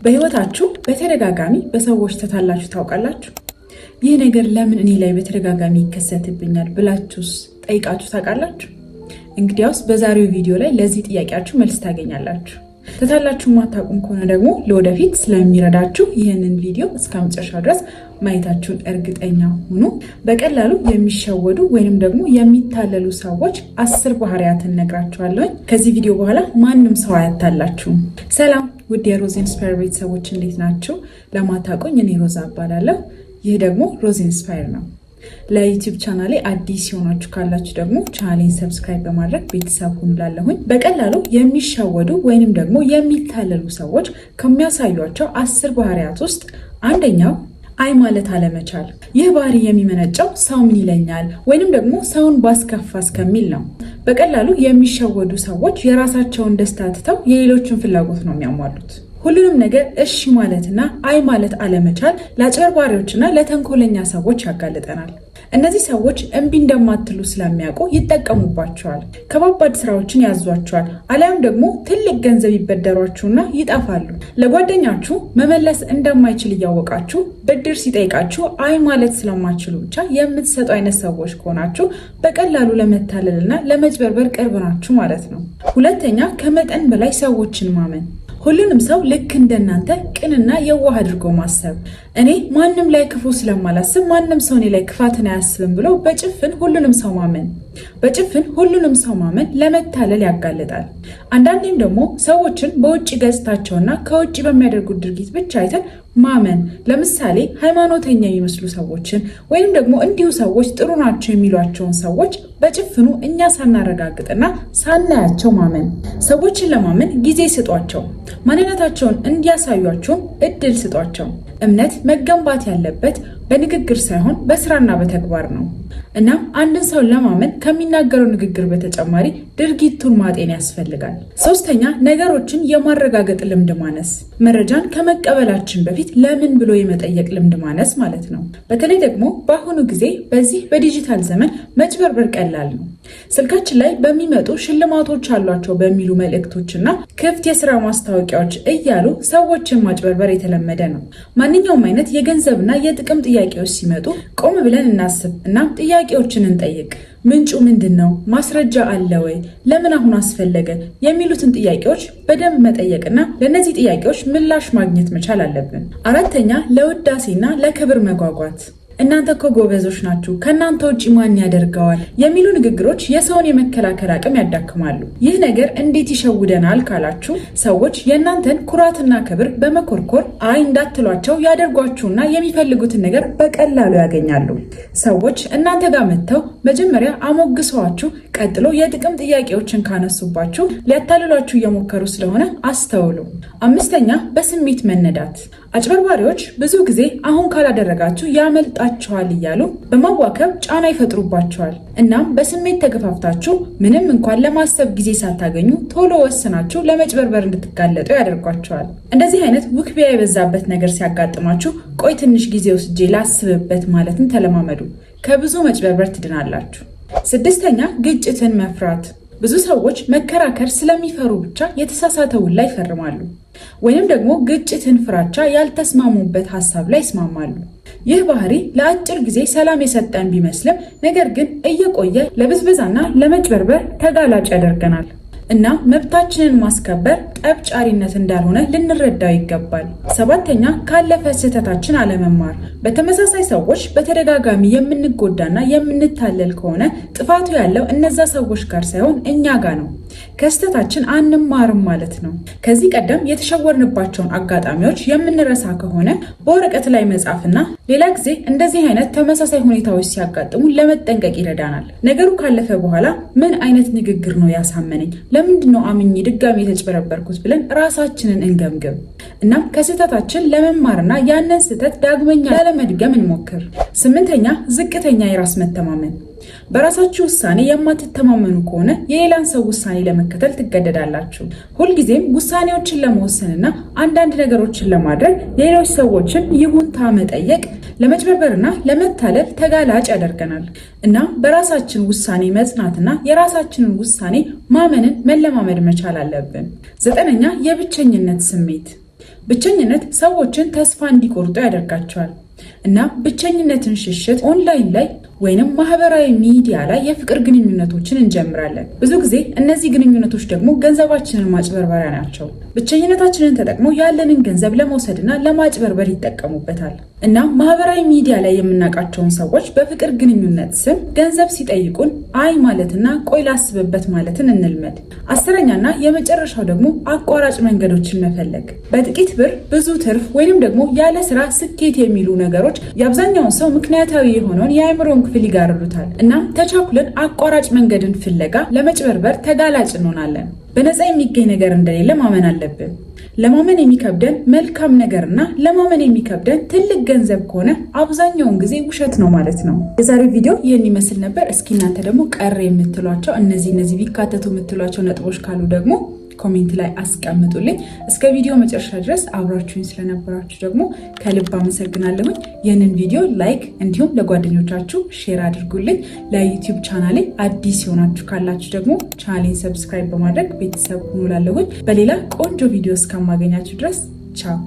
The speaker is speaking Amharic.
በህይወታችሁ በተደጋጋሚ በሰዎች ተታላችሁ ታውቃላችሁ? ይህ ነገር ለምን እኔ ላይ በተደጋጋሚ ይከሰትብኛል ብላችሁስ ጠይቃችሁ ታውቃላችሁ? እንግዲያውስ በዛሬው ቪዲዮ ላይ ለዚህ ጥያቄያችሁ መልስ ታገኛላችሁ። ተታላችሁ ማታውቁም ከሆነ ደግሞ ለወደፊት ስለሚረዳችሁ ይህንን ቪዲዮ እስከ መጨረሻው ድረስ ማየታችሁን እርግጠኛ ሁኑ። በቀላሉ የሚሸወዱ ወይንም ደግሞ የሚታለሉ ሰዎች 10 ባህሪያትን ነግራችኋለሁ። ከዚህ ቪዲዮ በኋላ ማንም ሰው አያታላችሁም። ሰላም ውድ የሮዝ ኢንስፓየር ቤተሰቦች እንዴት ናችሁ? ለማታውቁኝ እኔ ሮዛ እባላለሁ። ይህ ደግሞ ሮዝ ኢንስፓየር ነው። ለዩቲዩብ ቻናሌ አዲስ የሆናችሁ ካላችሁ ደግሞ ቻናሌን ሰብስክራይብ በማድረግ ቤተሰብ ሁኑ እላለሁኝ። በቀላሉ የሚሸወዱ ወይንም ደግሞ የሚታለሉ ሰዎች ከሚያሳዩቸው 10 ባህሪያት ውስጥ አንደኛው አይ ማለት አለመቻል። ይህ ባህሪ የሚመነጨው ሰው ምን ይለኛል ወይንም ደግሞ ሰውን ባስከፋ እስከሚል ነው። በቀላሉ የሚሸወዱ ሰዎች የራሳቸውን ደስታ ትተው የሌሎችን ፍላጎት ነው የሚያሟሉት። ሁሉንም ነገር እሺ ማለትና አይ ማለት አለመቻል ለአጭበርባሪዎችና ለተንኮለኛ ሰዎች ያጋልጠናል። እነዚህ ሰዎች እምቢ እንደማትሉ ስለሚያውቁ ይጠቀሙባቸዋል። ከባባድ ስራዎችን ያዟቸዋል፣ አሊያም ደግሞ ትልቅ ገንዘብ ይበደሯችሁና ይጠፋሉ። ለጓደኛችሁ መመለስ እንደማይችል እያወቃችሁ ብድር ሲጠይቃችሁ አይ ማለት ስለማትችሉ ብቻ የምትሰጡ አይነት ሰዎች ከሆናችሁ በቀላሉ ለመታለልና ለመጭበርበር ቅርብ ናችሁ ማለት ነው። ሁለተኛ፣ ከመጠን በላይ ሰዎችን ማመን። ሁሉንም ሰው ልክ እንደናንተ ቅንና የዋህ አድርጎ ማሰብ። እኔ ማንም ላይ ክፉ ስለማላስብ ማንም ሰው እኔ ላይ ክፋትን አያስብም ብሎ በጭፍን ሁሉንም ሰው ማመን። በጭፍን ሁሉንም ሰው ማመን ለመታለል ያጋልጣል። አንዳንዴም ደግሞ ሰዎችን በውጭ ገጽታቸውና ከውጭ በሚያደርጉት ድርጊት ብቻ አይተን ማመን። ለምሳሌ ሃይማኖተኛ የሚመስሉ ሰዎችን ወይም ደግሞ እንዲሁ ሰዎች ጥሩ ናቸው የሚሏቸውን ሰዎች በጭፍኑ እኛ ሳናረጋግጥና ሳናያቸው ማመን። ሰዎችን ለማመን ጊዜ ስጧቸው። ማንነታቸውን እንዲያሳዩአቸውም እድል ስጧቸው። እምነት መገንባት ያለበት በንግግር ሳይሆን በስራና በተግባር ነው። እናም አንድን ሰው ለማመን ከሚናገረው ንግግር በተጨማሪ ድርጊቱን ማጤን ያስፈልጋል። ሶስተኛ፣ ነገሮችን የማረጋገጥ ልምድ ማነስ። መረጃን ከመቀበላችን በፊት ለምን ብሎ የመጠየቅ ልምድ ማነስ ማለት ነው። በተለይ ደግሞ በአሁኑ ጊዜ በዚህ በዲጂታል ዘመን መጭበርበር ቀላል ነው። ስልካችን ላይ በሚመጡ ሽልማቶች አሏቸው በሚሉ መልእክቶችና ክፍት የስራ ማስታወቂያዎች እያሉ ሰዎችን ማጭበርበር የተለመደ ነው። ማንኛውም አይነት የገንዘብና የጥቅም ጥያቄዎች ሲመጡ ቆም ብለን እናስብ እና ጥያቄዎችን እንጠይቅ። ምንጩ ምንድን ነው? ማስረጃ አለ ወይ? ለምን አሁን አስፈለገ? የሚሉትን ጥያቄዎች በደንብ መጠየቅና ለእነዚህ ጥያቄዎች ምላሽ ማግኘት መቻል አለብን። አራተኛ፣ ለውዳሴና ለክብር መጓጓት። እናንተ እኮ ጎበዞች ናችሁ፣ ከእናንተ ውጭ ማን ያደርገዋል የሚሉ ንግግሮች የሰውን የመከላከል አቅም ያዳክማሉ። ይህ ነገር እንዴት ይሸውደናል ካላችሁ፣ ሰዎች የእናንተን ኩራትና ክብር በመኮርኮር አይ እንዳትሏቸው ያደርጓችሁና የሚፈልጉትን ነገር በቀላሉ ያገኛሉ። ሰዎች እናንተ ጋር መጥተው መጀመሪያ አሞግሰዋችሁ ቀጥሎ የጥቅም ጥያቄዎችን ካነሱባችሁ ሊያታልሏችሁ እየሞከሩ ስለሆነ አስተውሉ። አምስተኛ፣ በስሜት መነዳት። አጭበርባሪዎች ብዙ ጊዜ አሁን ካላደረጋችሁ ያመልጣችኋል እያሉ በማዋከብ ጫና ይፈጥሩባቸዋል። እናም በስሜት ተገፋፍታችሁ ምንም እንኳን ለማሰብ ጊዜ ሳታገኙ ቶሎ ወስናችሁ ለመጭበርበር እንድትጋለጡ ያደርጓቸዋል። እንደዚህ አይነት ውክቢያ የበዛበት ነገር ሲያጋጥማችሁ ቆይ ትንሽ ጊዜ ወስጄ ላስብበት ማለትን ተለማመዱ። ከብዙ መጭበርበር ትድናላችሁ። ስድስተኛ፣ ግጭትን መፍራት። ብዙ ሰዎች መከራከር ስለሚፈሩ ብቻ የተሳሳተ ውል ላይ ይፈርማሉ፣ ወይንም ደግሞ ግጭትን ፍራቻ ያልተስማሙበት ሀሳብ ላይ ይስማማሉ። ይህ ባህሪ ለአጭር ጊዜ ሰላም የሰጠን ቢመስልም ነገር ግን እየቆየ ለብዝበዛና ለመጭበርበር ተጋላጭ ያደርገናል። እና መብታችንን ማስከበር ጠብጫሪነት እንዳልሆነ ልንረዳው ይገባል። ሰባተኛ፣ ካለፈ ስህተታችን አለመማር። በተመሳሳይ ሰዎች በተደጋጋሚ የምንጎዳና የምንታለል ከሆነ ጥፋቱ ያለው እነዛ ሰዎች ጋር ሳይሆን እኛ ጋር ነው። ከስህተታችን አንማርም ማለት ነው። ከዚህ ቀደም የተሸወርንባቸውን አጋጣሚዎች የምንረሳ ከሆነ በወረቀት ላይ መጻፍና ሌላ ጊዜ እንደዚህ አይነት ተመሳሳይ ሁኔታዎች ሲያጋጥሙ ለመጠንቀቅ ይረዳናል። ነገሩ ካለፈ በኋላ ምን አይነት ንግግር ነው ያሳመነኝ? ለምንድነው አምኜ ድጋሚ የተጭበረበርኩት ብለን ራሳችንን እንገምግም። እናም ከስህተታችን ለመማርና ያንን ስህተት ዳግመኛ ላለመድገም እንሞክር። ስምንተኛ፣ ዝቅተኛ የራስ መተማመን። በራሳችሁ ውሳኔ የማትተማመኑ ከሆነ የሌላን ሰው ውሳኔ ለመከተል ትገደዳላችሁ። ሁልጊዜም ውሳኔዎችን ለመወሰንና አንዳንድ ነገሮችን ለማድረግ ሌሎች ሰዎችን ይሁንታ መጠየቅ ለመጭበርበርና ለመታለል ተጋላጭ ያደርገናል። እና በራሳችን ውሳኔ መጽናትና የራሳችንን ውሳኔ ማመንን መለማመድ መቻል አለብን። ዘጠነኛ፣ የብቸኝነት ስሜት። ብቸኝነት ሰዎችን ተስፋ እንዲቆርጡ ያደርጋቸዋል እና ብቸኝነትን ሽሽት ኦንላይን ላይ ወይንም ማህበራዊ ሚዲያ ላይ የፍቅር ግንኙነቶችን እንጀምራለን። ብዙ ጊዜ እነዚህ ግንኙነቶች ደግሞ ገንዘባችንን ማጭበርበሪያ ናቸው። ብቸኝነታችንን ተጠቅመው ያለንን ገንዘብ ለመውሰድና ለማጭበርበር ይጠቀሙበታል። እና ማህበራዊ ሚዲያ ላይ የምናውቃቸውን ሰዎች በፍቅር ግንኙነት ስም ገንዘብ ሲጠይቁን አይ ማለትና ቆይ ላስብበት ማለትን እንልመድ። አስረኛና የመጨረሻው ደግሞ አቋራጭ መንገዶችን መፈለግ። በጥቂት ብር ብዙ ትርፍ ወይንም ደግሞ ያለ ስራ ስኬት የሚሉ ነገሮች የአብዛኛውን ሰው ምክንያታዊ የሆነውን የአእምሮን ክፍል ይጋርዱታል። እናም ተቻኩለን አቋራጭ መንገድን ፍለጋ ለመጭበርበር ተጋላጭ እንሆናለን። በነፃ የሚገኝ ነገር እንደሌለ ማመን አለብን። ለማመን የሚከብደን መልካም ነገርና ለማመን የሚከብደን ትልቅ ገንዘብ ከሆነ አብዛኛውን ጊዜ ውሸት ነው ማለት ነው። የዛሬው ቪዲዮ ይህን ይመስል ነበር። እስኪ እናንተ ደግሞ ቀረ የምትሏቸው እነዚህ ቢካተቱ የምትሏቸው ነጥቦች ካሉ ደግሞ ኮሜንት ላይ አስቀምጡልኝ። እስከ ቪዲዮ መጨረሻ ድረስ አብራችሁኝ ስለነበራችሁ ደግሞ ከልብ አመሰግናለሁኝ። ይህንን ቪዲዮ ላይክ እንዲሁም ለጓደኞቻችሁ ሼር አድርጉልኝ። ለዩቲዩብ ቻናሌ አዲስ የሆናችሁ ካላችሁ ደግሞ ቻናሌን ሰብስክራይብ በማድረግ ቤተሰብ ሁኑ። ላለሁኝ በሌላ ቆንጆ ቪዲዮ እስከማገኛችሁ ድረስ ቻው።